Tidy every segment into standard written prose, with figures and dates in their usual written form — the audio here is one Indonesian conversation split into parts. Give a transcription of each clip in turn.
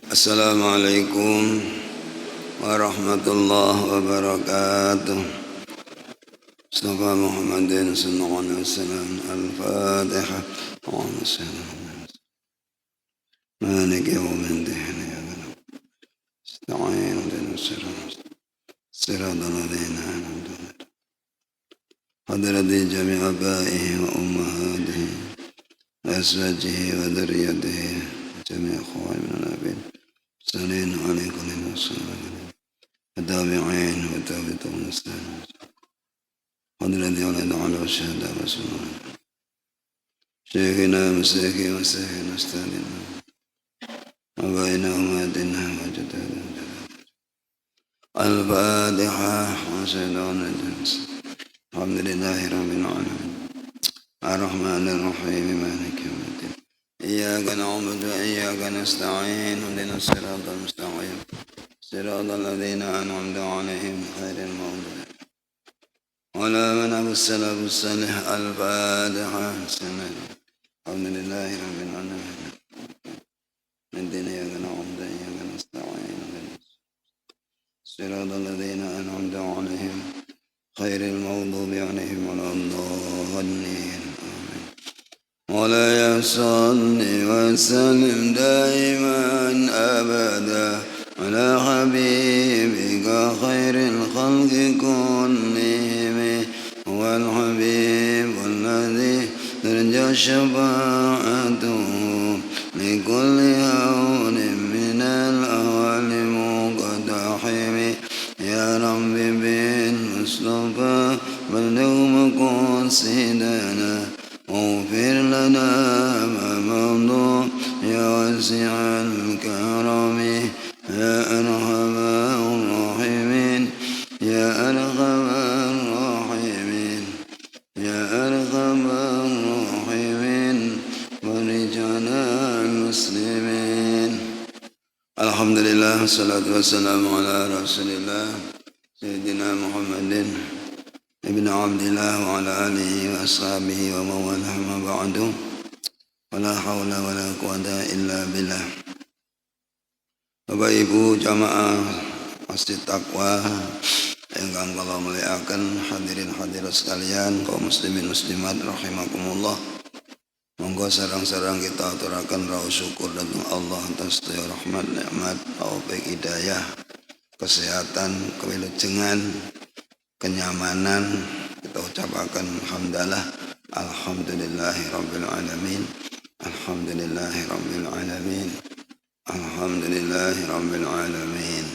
Assalamualaikum warahmatullahi wabarakatuh. Mustafa Muhammadin sallallahu alaihi wasallam. Al-Fatihah. Allahumma shalli ala Maliki yawmiddin. Nasta'in ihdinas siratal ladzina an'amta 'alaihim. Hadrati jami' abaihi wa ummahatihi wa azwajihi wa dzurriyyatihi jami' akhwani min al-abid. Salin alaikum warahmatullahi التابعين وتابعهم الإسلام حضرتي ولد على الشهداء رسول الله شيخنا مسيخي وسيخنا استاذنا وبين أمهاتنا وجدادنا الفاتحة وشهدان الجنس الحمد لله رب العالمين الرحمن الرحيم مالك يوم الدين إياك نعبد وإياك نستعين اهدنا الصراط المستقيم صراط الذين أنعمت عليهم غير المغضوب ولا من السلف الصالح. الفاتحة. الحمد لله رب العالمين الدين إياك نعبد وإياك نستعين صراط الذين أنعمت عليهم غير المغضوب عليهم ولا الضالين آمين. ولا يصل وسلم دائما أبدا على حبيبك خير الخلق كلهم هو الحبيب الذي ترجى شفاعته لكل هون من الأهوال مقتحم يا رب بالمصطفى بلغ مقاصدنا واغفر لنا ما مضى يا واسع الكرم يا أرحم الراحمين يا أرحم الراحمين يا أرحم الراحمين ورجعنا المسلمين. Alhamdulillah wassalatu wassalamu ala rasulillah Sayyidina Muhammadin ibn Abdillah wa ala alihi wa ashabihi wa mawalah ma ba'du. Wala hawla wala quwata illa billah. Bapak Ibu jamaah Masjid Taqwa ingkang kula mulyakaken, hadirin hadirat sekalian, kaum muslimin muslimat rahimakumullah. Monggo sareng-sareng kita aturaken raos syukur dhateng Allah atas rahmat, nikmat, taufik, hidayah, kesehatan, kewilujengan, kenyamanan. Kita ucapaken alhamdulillah, alhamdulillahirabbil alamin, alhamdulillahirabbil alamin. Alhamdulillahirabbil alamin.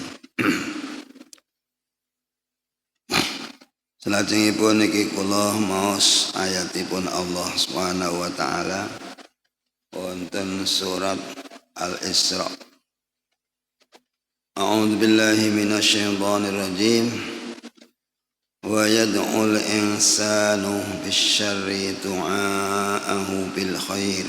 Salajengipun niki kula maos ayatipun Allah Subhanahu wa taala wonten surat Al-Isra. A'udzu billahi minasyaitonir rajim. Wa yad'ul insanu bisyarri du'aahu bil khair.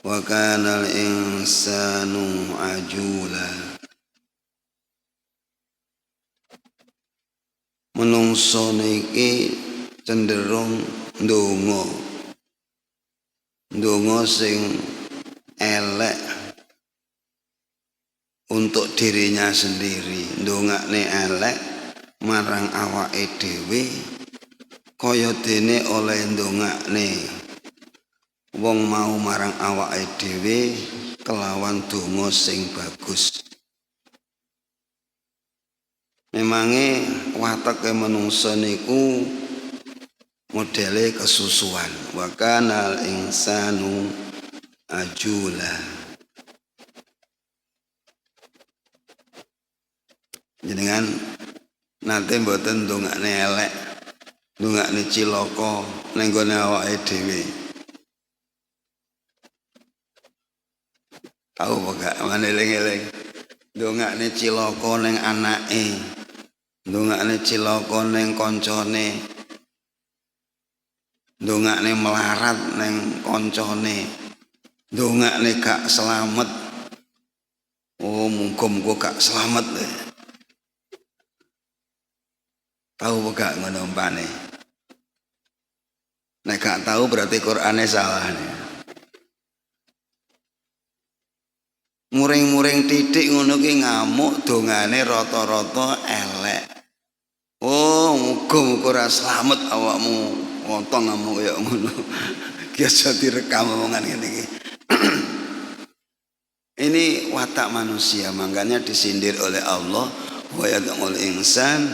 Wa kana al-insanu ajula. Menungso niki cenderung ndonga sing elek untuk dirinya sendiri, ndongakne elek marang awake dhewe kaya dene oleh ndongakne wong mau marang awake dhewe kelawan donga sing bagus. Memange wateke manungsa niku modele kesusuan. Wa kanal insanu ajula. Jenengan nate mboten ndongakne elek, ndongakne cilaka ning gone awake dhewe. Tahu gak maneling-eling ndongakne cilaka ning anake, ndongakne cilaka ning kancane, ndongakne melarat ning kancane, ndongakne gak selamat. Oh, muga-muga gak selamat. Tahu gak ngono umpane? Nek gak tahu berarti Qur'ane salah nih. muring-muring titik ngono ki ngamuk dongane rata-rata elek. Oh, muga-muga ora slamet awakmu wontong ngamuk kaya ngono. Ki aja direkam omongan ngene iki. Ini watak manusia, makanya disindir oleh Allah wa yad'ul insan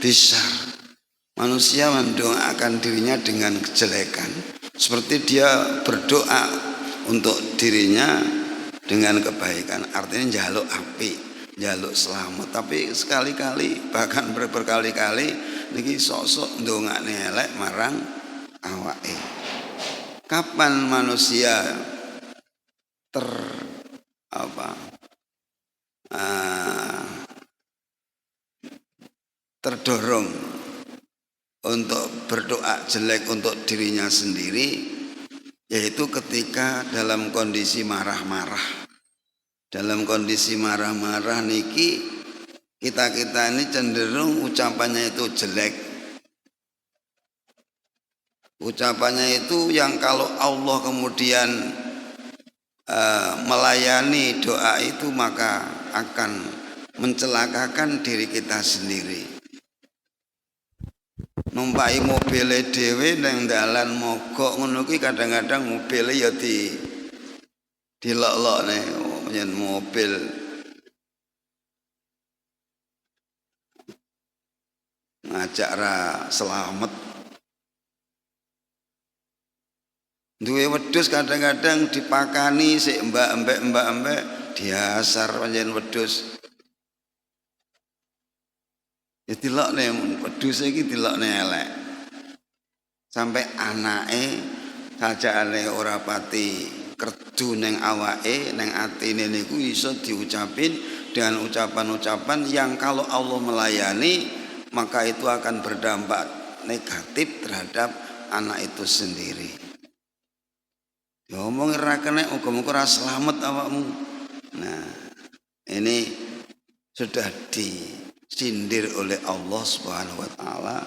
bisyarr. Manusia mendoakan dirinya dengan kejelekan, seperti dia berdoa untuk dirinya dengan kebaikan, artinya njaluk apik, njaluk selamat. Tapi sekali-kali bahkan berkali-kali niki sok-sok ndongakne elek marang awake. Kapan manusia terdorong untuk berdoa jelek untuk dirinya sendiri, yaitu ketika dalam kondisi marah-marah. Dalam kondisi marah-marah niki kita ini cenderung ucapannya itu jelek. Ucapannya itu yang kalau Allah kemudian melayani doa itu maka akan mencelakakan diri kita sendiri. Numpai mobile dhewe nang dalan mogok ngono kuwi kadang-kadang mobile ya dilok-lokne yen mobil ngajak ra selamat. Duwe wedhus kadang-kadang dipakani sik mbak-mbek diasar pancen wedhus. Ya dilokne wedhus iki dilokne elek. Sampai anake sajane ora pati kerdu ning awake, ning atine niku iso diucapin dengan ucapan-ucapan yang kalau Allah melayani maka itu akan berdampak negatif terhadap anak itu sendiri. Ya omong ora kena muga-muga ora slamet awakmu. Nah, ini sudah disindir oleh Allah Subhanahu wa taala.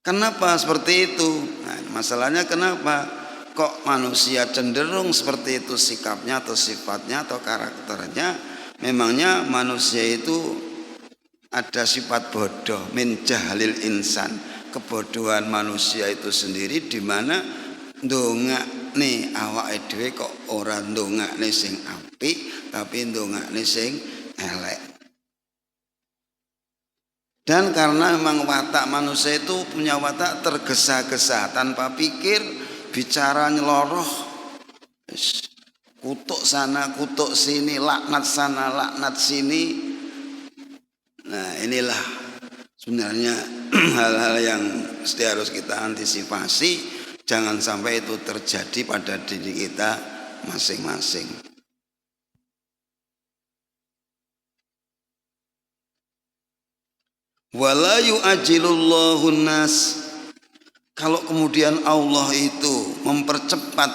Kenapa seperti itu? Nah, masalahnya kenapa kok manusia cenderung seperti itu sikapnya atau sifatnya atau karakternya? Memangnya manusia itu ada sifat bodoh, min jahlil insan, kebodohan manusia itu sendiri, di mana ndongakne awake dhewe kok ora ndongakne sing apik tapi ndongakne sing elek. Dan karena memang watak manusia itu punya watak tergesa-gesa, tanpa pikir, bicara nyeloroh, kutuk sana kutuk sini, laknat sana laknat sini. Nah, inilah sebenarnya hal-hal yang mesti harus kita antisipasi, jangan sampai itu terjadi pada diri kita masing-masing. Wala yu'ajilullahu nas. Kalau kemudian Allah itu mempercepat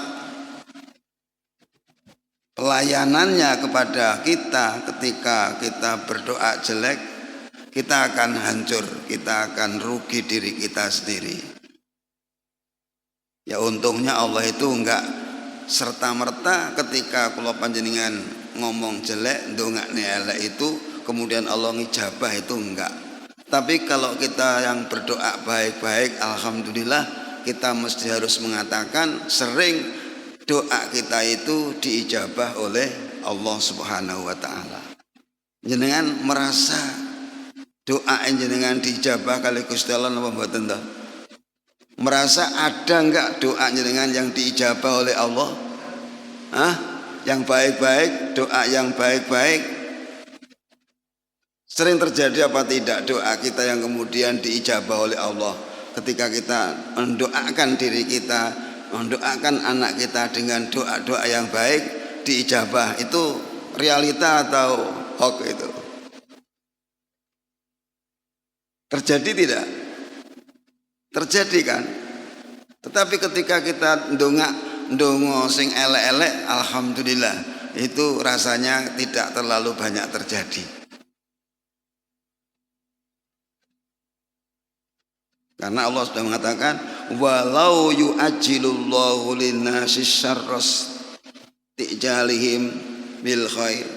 pelayanannya kepada kita ketika kita berdoa jelek, kita akan hancur, kita akan rugi diri kita sendiri. Ya untungnya Allah itu enggak serta-merta ketika kula panjenengan ngomong jelek, ndongakne elek itu kemudian Allah ngijabah, itu enggak. Tapi kalau kita yang berdoa baik-baik, alhamdulillah, kita mesti harus mengatakan sering doa kita itu diijabah oleh Allah Subhanahu wa taala. Jenengan merasa doa jenengan diijabah kali Gusti Allah napa mboten to? Merasa ada enggak doa jenengan yang diijabah oleh Allah? Hah? Yang baik-baik, doa yang baik-baik. Sering terjadi apa tidak doa kita yang kemudian diijabah oleh Allah ketika kita mendoakan diri kita, mendoakan anak kita dengan doa-doa yang baik, diijabah. Itu realita atau hoax itu? Terjadi tidak? Terjadi kan? Tetapi ketika kita ndonga sing elek-elek, alhamdulillah, itu rasanya tidak terlalu banyak terjadi. Karena Allah sudah mengatakan walau yu'ajilullahu linnasi syarras tijalihim bil khair.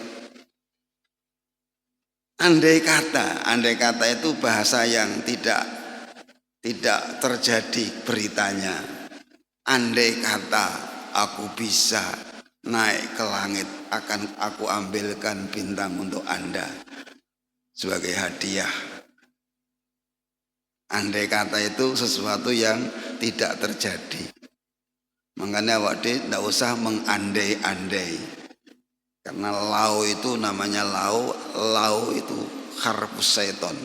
Andai kata itu bahasa yang tidak terjadi beritanya. Andai kata aku bisa naik ke langit, akan aku ambilkan bintang untuk Anda sebagai hadiah. Andai kata itu sesuatu yang tidak terjadi. Makanya waktu tidak usah mengandai-andai. Karena lau itu namanya lau itu harfus syaiton.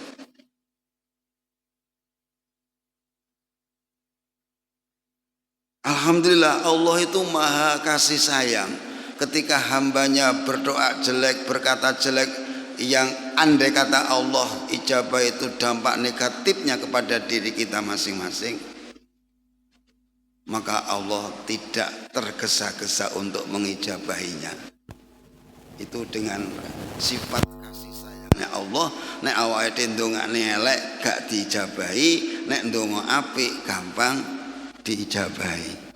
Alhamdulillah Allah itu maha kasih sayang. Ketika hambanya berdoa jelek, berkata jelek, yang andai kata Allah ijabah itu dampak negatifnya kepada diri kita masing-masing, maka Allah tidak tergesa-gesa untuk mengijabahinya. Itu dengan sifat kasih sayangnya Allah. Nek awake ndongakne elek gak diijabahi, nek ndonga apik gampang diijabahi.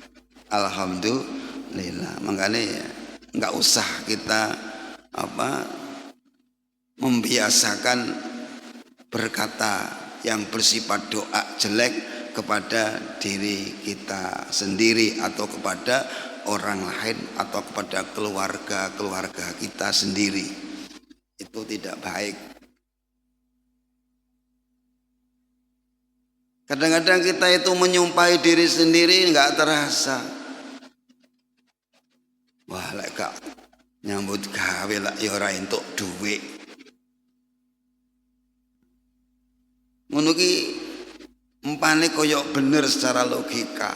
Alhamdulillah. Makanya nggak usah kita membiasakan berkata yang bersifat doa jelek kepada diri kita sendiri atau kepada orang lain atau kepada keluarga kita sendiri. Itu tidak baik. Kadang-kadang kita itu menyumpahi diri sendiri nggak terasa. Wah, lek gak nyambut gawe lak ya ora entuk dhuwit. Ngono ki empane koyo bener secara logika.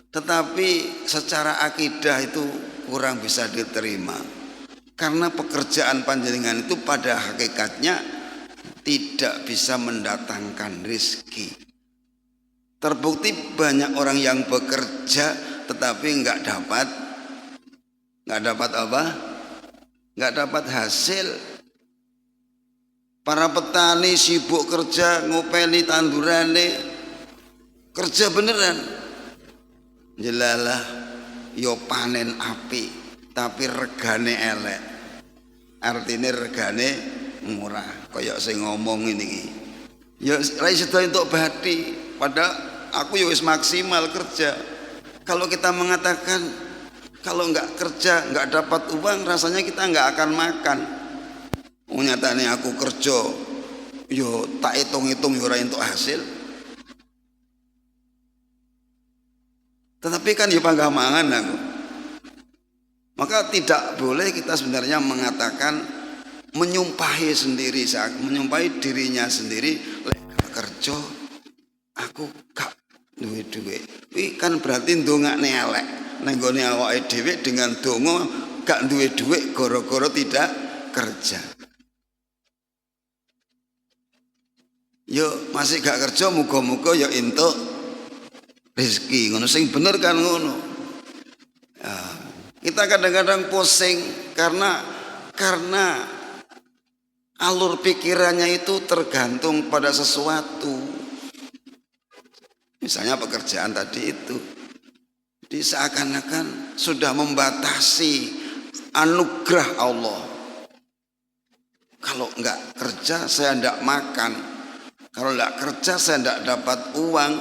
Tetapi secara akidah itu kurang bisa diterima. Karena pekerjaan panjenengan itu pada hakikatnya tidak bisa mendatangkan rezeki. Terbukti banyak orang yang bekerja tetapi nggak dapat apa? Nggak dapat hasil. Para petani sibuk kerja ngopeni tandurane, kerja beneran. Jelalah yo panen api tapi regane elek. Artinya regane murah. Kayak sing ngomong ini. Ya ra iso entuk bathi, padahal aku yo wis maksimal kerja. Kalau kita mengatakan kalau nggak kerja nggak dapat uang, rasanya kita nggak akan makan. Nyatane aku kerja yo tak hitung-hitung yo ora entuk hasil. Tetapi kan ya panggah mangan aku. Maka tidak boleh kita sebenarnya mengatakan menyumpahi sendiri, menyumpahi dirinya sendiri. Lek kerja aku gak duwe duit. Kuwi kan berarti ndongakne elek. Nang gone awake dhewe dengan donga gak duwe duit gara-gara tidak kerja. Yo masih gak kerja muga-muga ya entuk rezeki ngono sing bener kan ngono. Ya, kita kadang-kadang pusing karena alur pikirannya itu tergantung pada sesuatu. Misalnya pekerjaan tadi itu. Jadi seakan-akan sudah membatasi anugerah Allah. Kalau enggak kerja saya enggak makan. Kalau enggak kerja saya enggak dapat uang.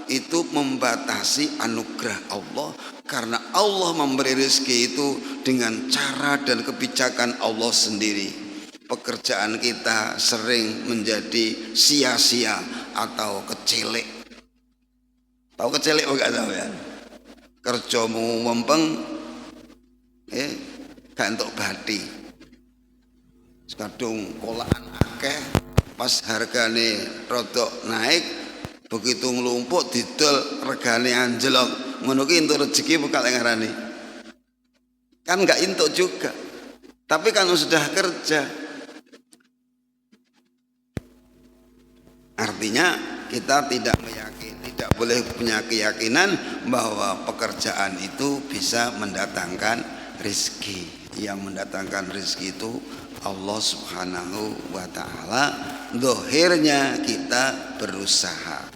Itu membatasi anugerah Allah, karena Allah memberi rezeki itu dengan cara dan kebijakan Allah sendiri. Pekerjaan kita sering menjadi sia-sia atau kecilik. Tahu kecilik enggak tahu ya? Kerjamu mempeng gak entuk bathi. Kadung kolakan akeh, pas hargane rodok naik, begitu nglumpuk didol regane anjlok, ngono ki entuk rezeki bukan ngarani. Kan enggak entuk juga. Tapi kan sudah kerja. Artinya kita tidak boleh punya keyakinan bahwa pekerjaan itu bisa mendatangkan rezeki. Yang mendatangkan rezeki itu Allah Subhanahu wa ta'ala. Dohirnya kita berusaha.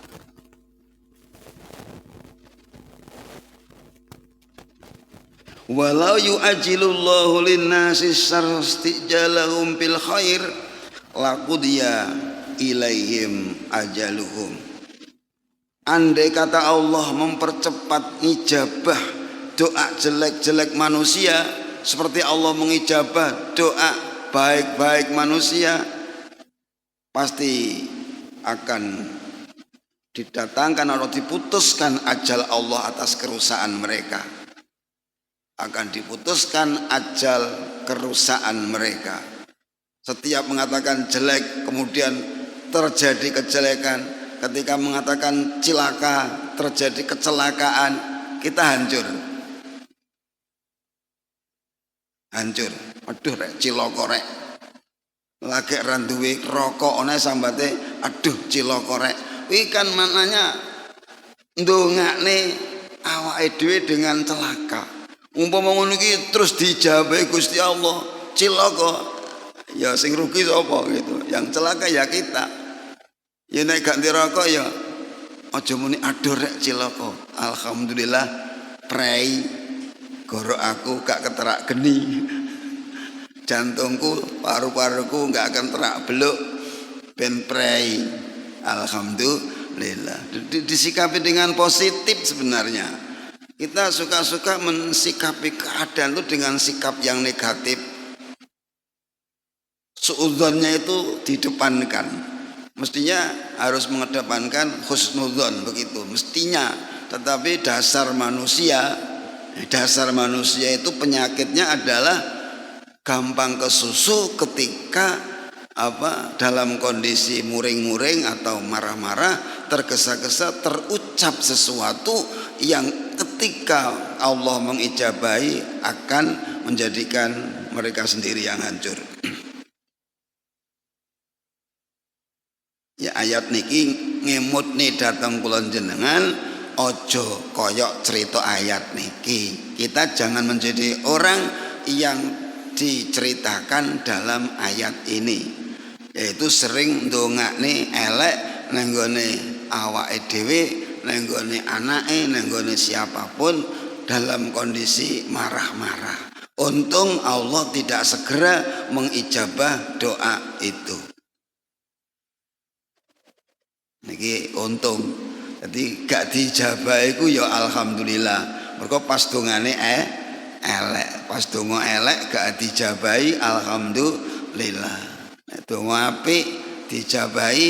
Walau yu'ajilullahu linnasi sarstijalahum bil khair laqudiya ilaihim ajaluhum. Andai kata Allah mempercepat ijabah doa jelek-jelek manusia seperti Allah mengijabah doa baik-baik manusia, pasti akan didatangkan atau diputuskan ajal Allah atas kerusakan mereka. Akan diputuskan ajal kerusakan mereka. Setiap mengatakan jelek kemudian terjadi kejelekan, ketika mengatakan cilaka terjadi kecelakaan, kita hancur. Aduh rek cilaka rek, lagi randuwe rokok one sambate aduh cilaka rek. Kuwi kan maknanya ndongakne awake dhewe dengan celaka. Umpama ngono iki terus dijabahi Gusti Allah cilaka, ya sing rugi sapa gitu? Yang celaka ya kita. Ya nek gak ndiroko ya aja muni aduh rek cilaka. Alhamdulillah prei goro aku gak keterak geni. Jantungku, paru-paruku gak akan terak beluk ben prei. Alhamdulillah. Disikapi dengan positif sebenarnya. Kita suka-suka mensikapi keadaan itu dengan sikap yang negatif. Suudzonnya itu didepankan. Mestinya harus mengedepankan husnudzon begitu. Mestinya. Tetapi dasar manusia itu penyakitnya adalah gampang kesusu ketika dalam kondisi muring-muring atau marah-marah, tergesa-gesa terucap sesuatu yang ketika Allah mengijabahi akan menjadikan mereka sendiri yang hancur. Ya ayat niki ngemut nih datang kula jenengan ojo koyok cerita ayat niki. Kita jangan menjadi orang yang diceritakan dalam ayat ini, yaitu sering ndongakne elek nang nggone awake dhewe, nang nggone anake, nang nggone siapapun dalam kondisi marah-marah. Untung Allah tidak segera mengijabah doa itu. Niki untung. Jadi gak dijabah iku ya alhamdulillah. Mergo pas dongane elek, pas donga elek gak dijabahi alhamdulillah. Nek donga apik dijabahi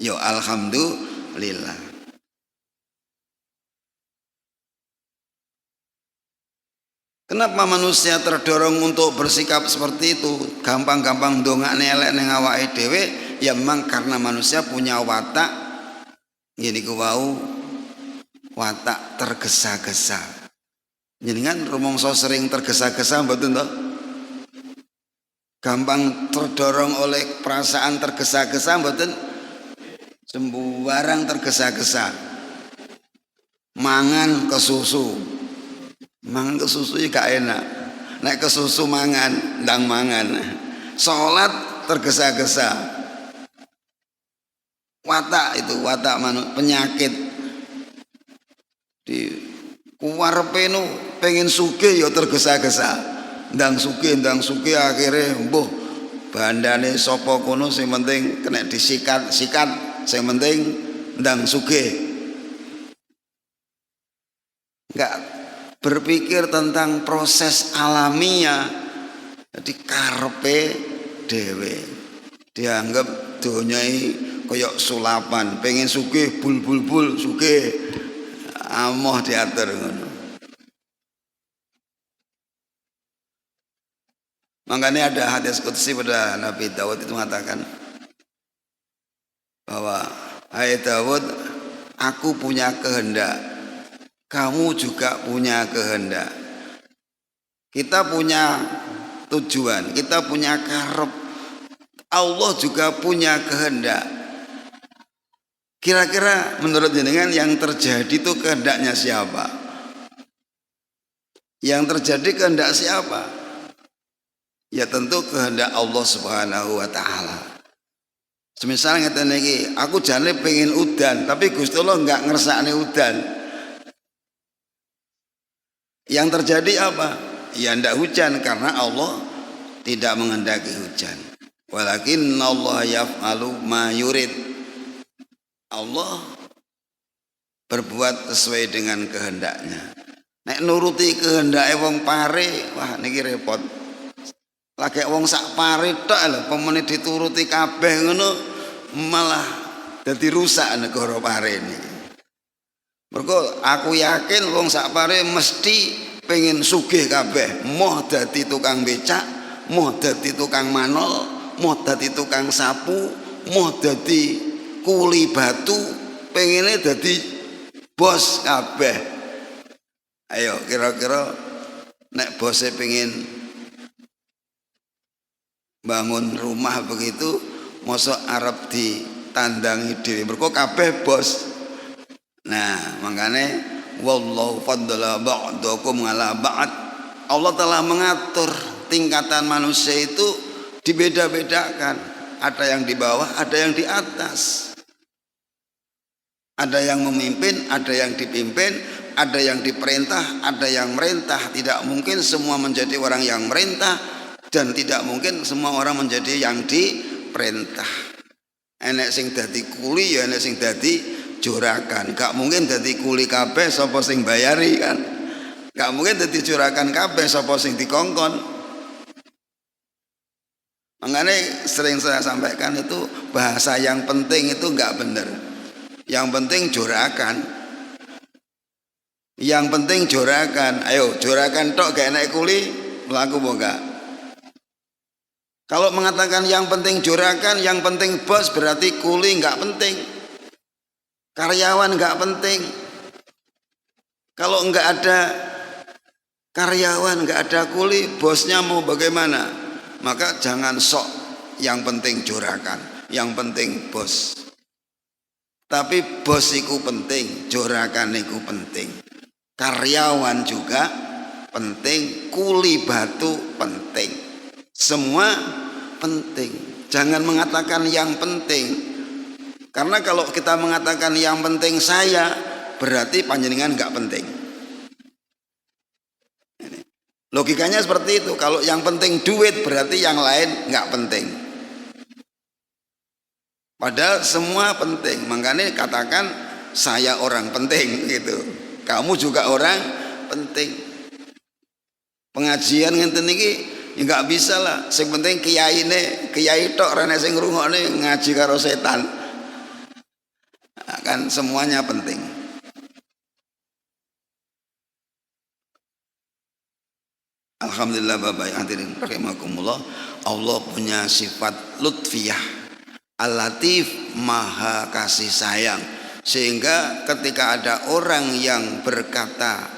ya alhamdulillah. Kenapa manusia terdorong untuk bersikap seperti itu? Gampang-gampang ndongakne elek ning awake dhewe, ya memang karena manusia punya watak ngene ku wau, watak tergesa-gesa. Jenengan rumangsa sering tergesa-gesa mboten to? Gampang terdorong oleh perasaan tergesa-gesa mboten? Sembarang tergesa-gesa. Mangan kesusu. Mangan kesusu gak enak. Nek kesusu mangan, ndang mangan. Salat tergesa-gesa. Watak itu, watak penyakit. Di kuwarepe nu pengen sugih ya tergesa-gesa. Ndang sugih akhirnya mbuh bandane sapa kono sing penting kena disikat, sing penting ndang sugih. Enggak berpikir tentang proses alamiah. Jadi karepe dhewe dianggap donyai koyok sulapan, pengen sugih bul sugih amoh diatur ngono. Makanya ada hadis qudsi pada Nabi Daud itu mengatakan bahwa hai Daud, aku punya kehendak, kamu juga punya kehendak. Kita punya tujuan, kita punya karep. Allah juga punya kehendak. Kira-kira menurut jenengan yang terjadi itu kehendaknya siapa? Yang terjadi kehendak siapa? Ya tentu kehendak Allah Subhanahu wa taala. Semisal ngeten iki, aku jane pengen udan, tapi Gusti Allah enggak ngersakne udan. Yang terjadi apa? Ya tidak hujan karena Allah tidak menghendaki hujan. Walakin Allah yaf'alu ma yurid. Allah berbuat sesuai dengan kehendaknya. Nek nuruti kehendak wong pare, wah niki repot. Lagi wong sak pare tok lho, pemene dituruti kabeh ngono malah dadi rusak negara pare ini. Mergo aku yakin wong sak pare mesti pengen sugih kabeh, moh dadi tukang becak, moh dadi tukang manol, moh dadi tukang sapu, moh dadi kuli batu, pengene dadi bos kabeh. Ayo kira-kira nek bose pengen bangun rumah begitu, mosok arep ditandangi dhewe. Mergo kabeh bos. Nah, makanya wallahu faddala ba'dakum ala ba'd. Allah telah mengatur tingkatan manusia itu dibeda-bedakan. Ada yang di bawah, ada yang di atas. Ada yang memimpin, ada yang dipimpin, ada yang diperintah, ada yang merintah. Tidak mungkin semua menjadi orang yang merintah dan tidak mungkin semua orang menjadi yang diperintah. Enek sing dadi kuli ya enek sing dadi juragan. Gak mungkin dadi kuli kabeh sapa sing bayari kan. Gak mungkin dadi juragan kabeh sapa sing dikongkon. Makanya sering saya sampaikan itu bahasa yang penting itu gak bener. Yang penting juragan. Yang penting juragan. Ayo juragan tok gak enek kuli mlaku apa enggak? Kalau mengatakan yang penting juragan, yang penting bos, berarti kuli enggak penting. Karyawan enggak penting. Kalau enggak ada karyawan, enggak ada kuli, bosnya mau bagaimana? Maka jangan sok yang penting juragan, yang penting bos. Tapi bos iku penting, juragan iku penting. Karyawan juga penting, kuli batu penting. Semua penting. Jangan mengatakan yang penting. Karena kalau kita mengatakan yang penting saya, berarti panjenengan enggak penting. Logikanya seperti itu. Kalau yang penting duit, berarti yang lain enggak penting. Padahal semua penting. Makanya katakan saya orang penting gitu. Kamu juga orang penting. Pengajian ngenten iki ya enggak bisa lah. Sing penting kiai tok rene sing ngrungokne ngaji karo setan. Nah, kan semuanya penting. Alhamdulillah Bapak hadirin rahimakumullah. Allah punya sifat lutfiyah. Al-Latif maha kasih sayang. Sehingga ketika ada orang yang berkata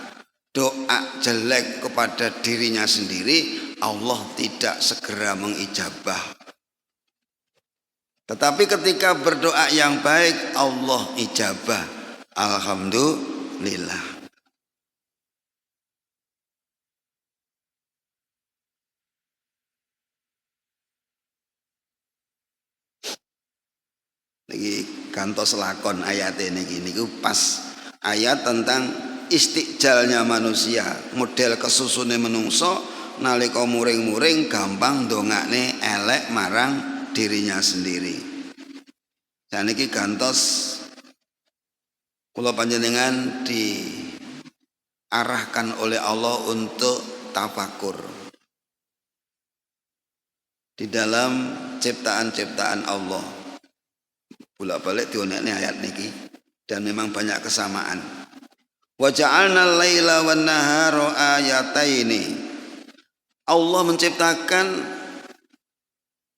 doa jelek kepada dirinya sendiri, Allah tidak segera mengijabah. Tetapi ketika berdoa yang baik, Allah ijabah. Alhamdulillah. Niki kantos lakon ayat ini niku pas ayat tentang istiqjalnya manusia, model kesusune menungso nalika muring-muring gampang ndongakne elek marang dirinya sendiri. Dan niki gantos kula panjenengan diarahkan oleh Allah untuk tafakur di dalam ciptaan-ciptaan Allah. Bolak-balik dionekne ayat niki dan memang banyak kesamaan. Wa ja'alna al-laila wan nahara ayataini. Allah menciptakan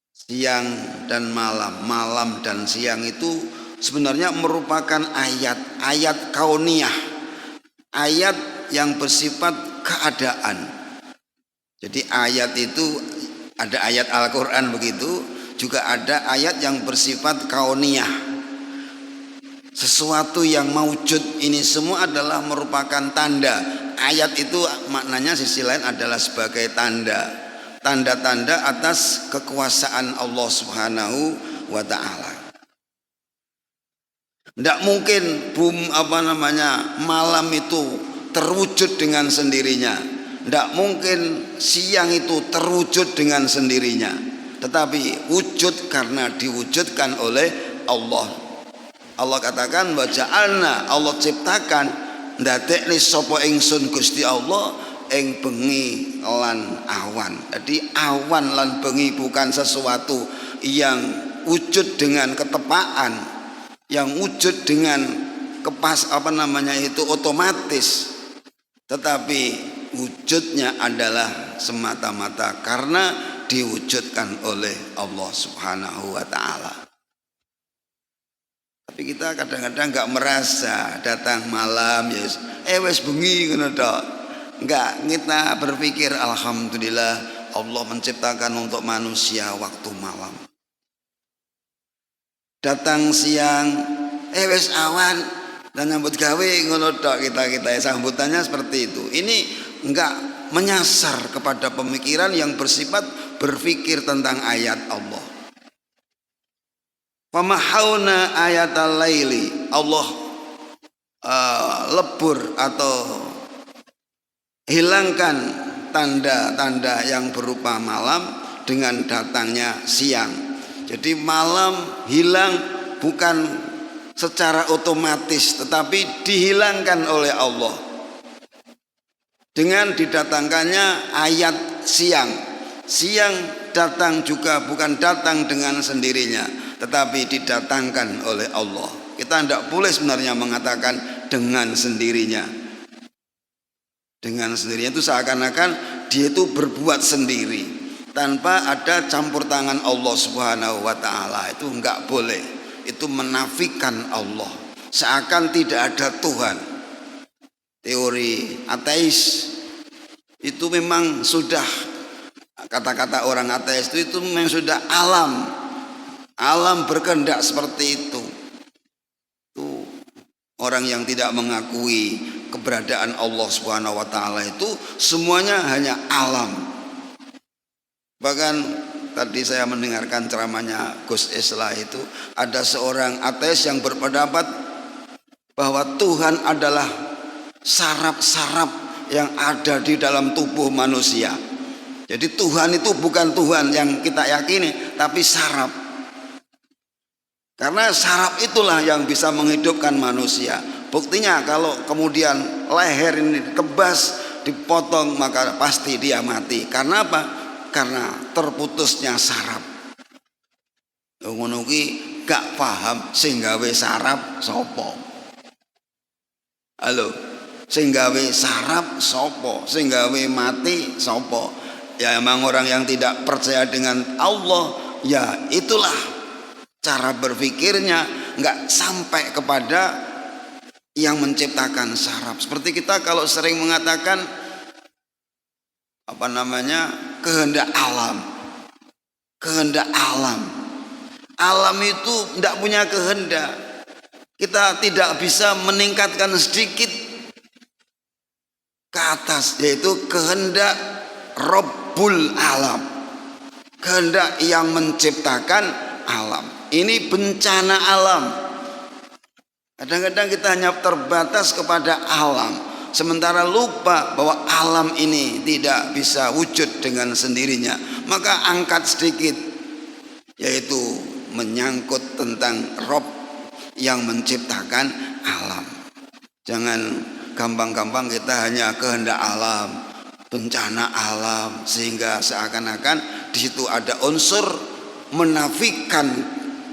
siang dan malam. Malam dan siang itu sebenarnya merupakan ayat kauniyah. Ayat yang bersifat keadaan. Jadi ayat itu ada ayat Al-Qur'an begitu, juga ada ayat yang bersifat kauniyah. Sesuatu yang maujud ini semua adalah merupakan tanda. Ayat itu maknanya sisi lain adalah sebagai tanda. Tanda-tanda atas kekuasaan Allah Subhanahu wa ta'ala. Tidak mungkin malam itu terwujud dengan sendirinya. Tidak mungkin siang itu terwujud dengan sendirinya, tetapi wujud karena diwujudkan oleh Allah. Allah katakan wa ja'alna, Allah ciptakan ndadekne sapa ingsun Gusti Allah ing bengi lan awan. Jadi awan lan bengi bukan sesuatu yang wujud dengan ketepaan, yang wujud dengan otomatis, tetapi wujudnya adalah semata-mata karena diwujudkan oleh Allah Subhanahu wa ta'ala. Tapi kita kadang-kadang nggak merasa datang malam ya wes bengi ngono tok. Enggak, kita berpikir alhamdulillah Allah menciptakan untuk manusia waktu malam. Datang siang wes awan dan nyambut gawe ngono tok, kita sambutannya seperti itu. Ini enggak menyasar kepada pemikiran yang bersifat berpikir tentang ayat Allah. Pemahauna ayatal laili, Allah lebur atau hilangkan tanda-tanda yang berupa malam dengan datangnya siang. Jadi malam hilang bukan secara otomatis, tetapi dihilangkan oleh Allah dengan didatangkannya ayat siang. Siang datang juga bukan datang dengan sendirinya, tetapi didatangkan oleh Allah. Kita tidak boleh sebenarnya mengatakan dengan sendirinya. Dengan sendirinya itu seakan-akan dia itu berbuat sendiri tanpa ada campur tangan Allah Subhanahu wa ta'ala. Itu enggak boleh. Itu menafikan Allah, seakan tidak ada Tuhan. Teori ateis itu memang sudah, kata-kata orang ateis itu memang sudah alam berkehendak seperti itu. Itu orang yang tidak mengakui keberadaan Allah Subhanahu wa ta'ala itu semuanya hanya alam. Bahkan tadi saya mendengarkan ceramahnya Gus Islah, itu ada seorang ateis yang berpendapat bahwa Tuhan adalah saraf-saraf yang ada di dalam tubuh manusia. Jadi Tuhan itu bukan Tuhan yang kita yakini, tapi saraf. Karena saraf itulah yang bisa menghidupkan manusia. Buktinya kalau kemudian leher ini ditebas, dipotong, maka pasti dia mati. Karena apa? Karena terputusnya saraf. Ngono ki gak paham sing gawe saraf sapa? Halo, sing gawe saraf sapa? Sing gawe mati sapa? Ya emang orang yang tidak percaya dengan Allah, ya itulah cara berpikirnya nggak sampai kepada yang menciptakan saraf. Seperti kita kalau sering mengatakan kehendak alam. Kehendak alam. Alam itu tidak punya kehendak. Kita tidak bisa meningkatkan sedikit ke atas, yaitu kehendak Rabbul Alam, kehendak yang menciptakan alam. Ini bencana alam. Kadang-kadang kita hanya terbatas kepada alam, sementara lupa bahwa alam ini tidak bisa wujud dengan sendirinya. Maka angkat sedikit, yaitu menyangkut tentang Rabb yang menciptakan alam. Jangan gampang-gampang kita hanya kehendak alam, bencana alam, sehingga seakan-akan di situ ada unsur menafikan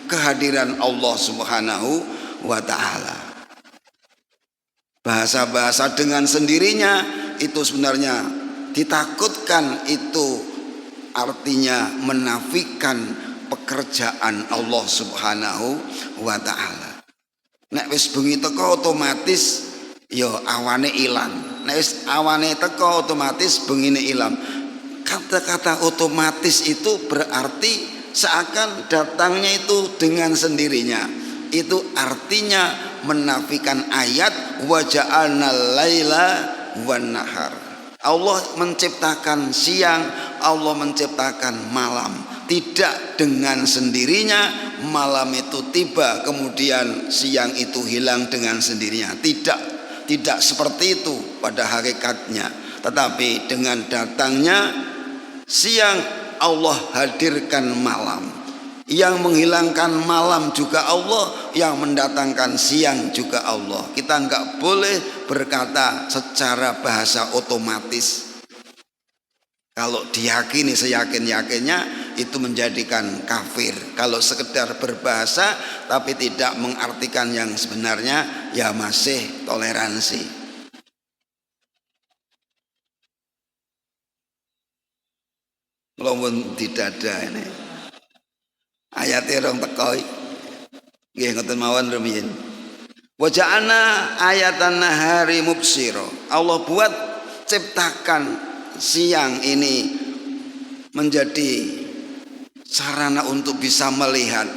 kehadiran Allah Subhanahu wa ta'ala. Bahasa-bahasa dengan sendirinya itu sebenarnya ditakutkan, itu artinya menafikan pekerjaan Allah Subhanahu wa ta'ala. Nek wis bengi teko otomatis ya awane ilang. Nek wis awane teko otomatis bengine ilang. Kata-kata otomatis itu berarti seakan datangnya itu dengan sendirinya. Itu artinya menafikan ayat wa ja'alnal laila wan nahar. Allah menciptakan siang, Allah menciptakan malam. Tidak dengan sendirinya malam itu tiba kemudian siang itu hilang dengan sendirinya. Tidak seperti itu. pada hakikatnya, tetapi dengan datangnya siang Allah hadirkan malam. Yang menghilangkan malam juga Allah, yang mendatangkan siang juga Allah. Kita enggak boleh berkata secara bahasa otomatis. Kalau diyakini seyakin-yakinnya itu menjadikan kafir. Kalau sekedar berbahasa tapi tidak mengartikan yang sebenarnya, ya masih toleransi. Lawan tidak ada ini. Ayatnya rong tekoi. Nggih ngoten mawon rumiyin. Wa ja'alna ayatan nahari mubsira. Allah buat ciptakan siang ini menjadi sarana untuk bisa melihat,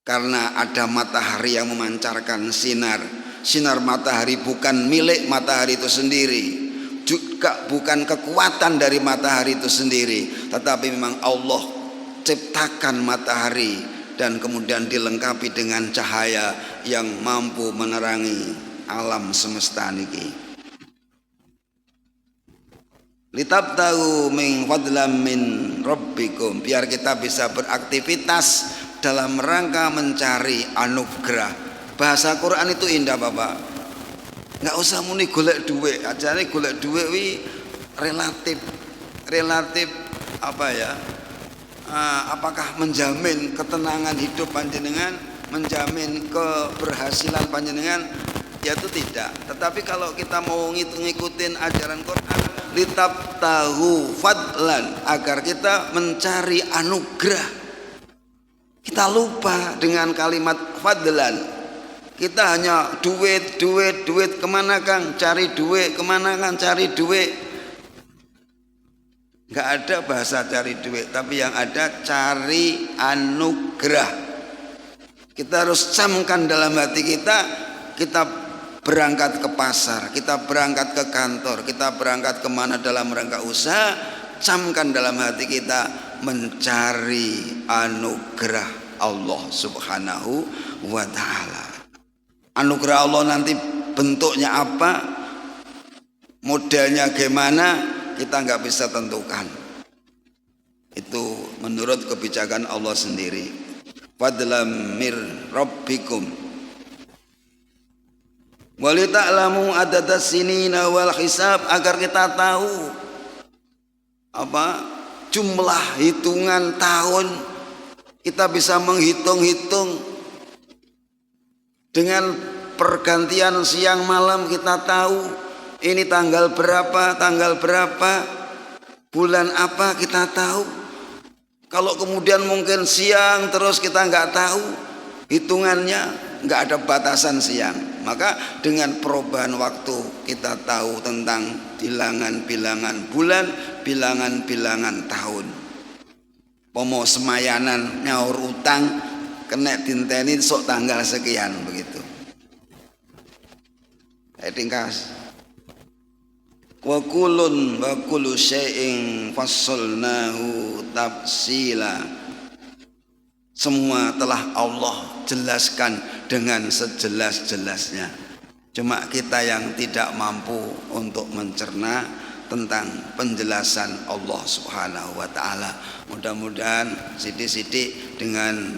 karena ada matahari yang memancarkan sinar. Sinar matahari bukan milik matahari itu sendiri, juga bukan kekuatan dari matahari itu sendiri, tetapi memang Allah ciptakan matahari dan kemudian dilengkapi dengan cahaya yang mampu menerangi alam semesta niki. Litabtahu min fadlam min rabbikum, biar kita bisa beraktivitas dalam rangka mencari anugerah. Bahasa Quran itu indah Bapak. Nggak usah muni golek duit, ajane golek duit wi relatif apa ya? Apakah menjamin ketenangan hidup panjenengan, menjamin keberhasilan panjenengan? Ya itu tidak. Tetapi kalau kita mau ngikutin ajaran Quran, litabtahu fadlan, agar kita mencari anugerah. Kita lupa dengan kalimat fadlan. Kita hanya duit kemana Kang? Cari duit kemana Kang? Cari duit. Nggak ada bahasa cari duit, tapi yang ada cari anugerah. Kita harus camkan dalam hati kita. Kita berangkat ke pasar, kita berangkat ke kantor, kita berangkat kemana dalam rangka usaha, camkan dalam hati kita mencari anugerah Allah subhanahu wa ta'ala. Anugerah Allah nanti bentuknya apa, modelnya gimana, kita nggak bisa tentukan. Itu menurut kebijakan Allah sendiri. Fadlam mir rabbikum walita'lamu adadas sinina wal hisab, agar kita tahu apa jumlah hitungan tahun, kita bisa menghitung-hitung dengan pergantian siang malam. Kita tahu ini tanggal berapa, bulan apa, kita tahu. Kalau kemudian mungkin siang terus kita nggak tahu hitungannya, nggak ada batasan siang, maka dengan perubahan waktu kita tahu tentang bilangan-bilangan bulan, bilangan-bilangan tahun. Pomo semayanan nyaur utang kena tinteni sok tanggal sekian begitu. Tingkas. Wa kullu syai'in fassalnahu tafsila. Semua telah Allah jelaskan dengan sejelas-jelasnya. Cuma kita yang tidak mampu untuk mencerna tentang penjelasan Allah subhanahu wa ta'ala. Mudah-mudahan sidik-sidik dengan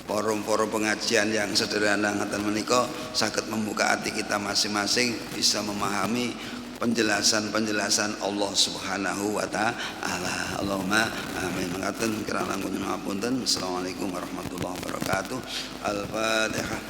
forum-forum pengajian yang sederhana ngaten menika saged membuka hati kita masing-masing, bisa memahami penjelasan-penjelasan Allah subhanahu wa ta'ala. Allahumma amin. Mengaten kirang langkung ngapunten. Assalamualaikum warahmatullahi wabarakatuh. Al-Fatihah.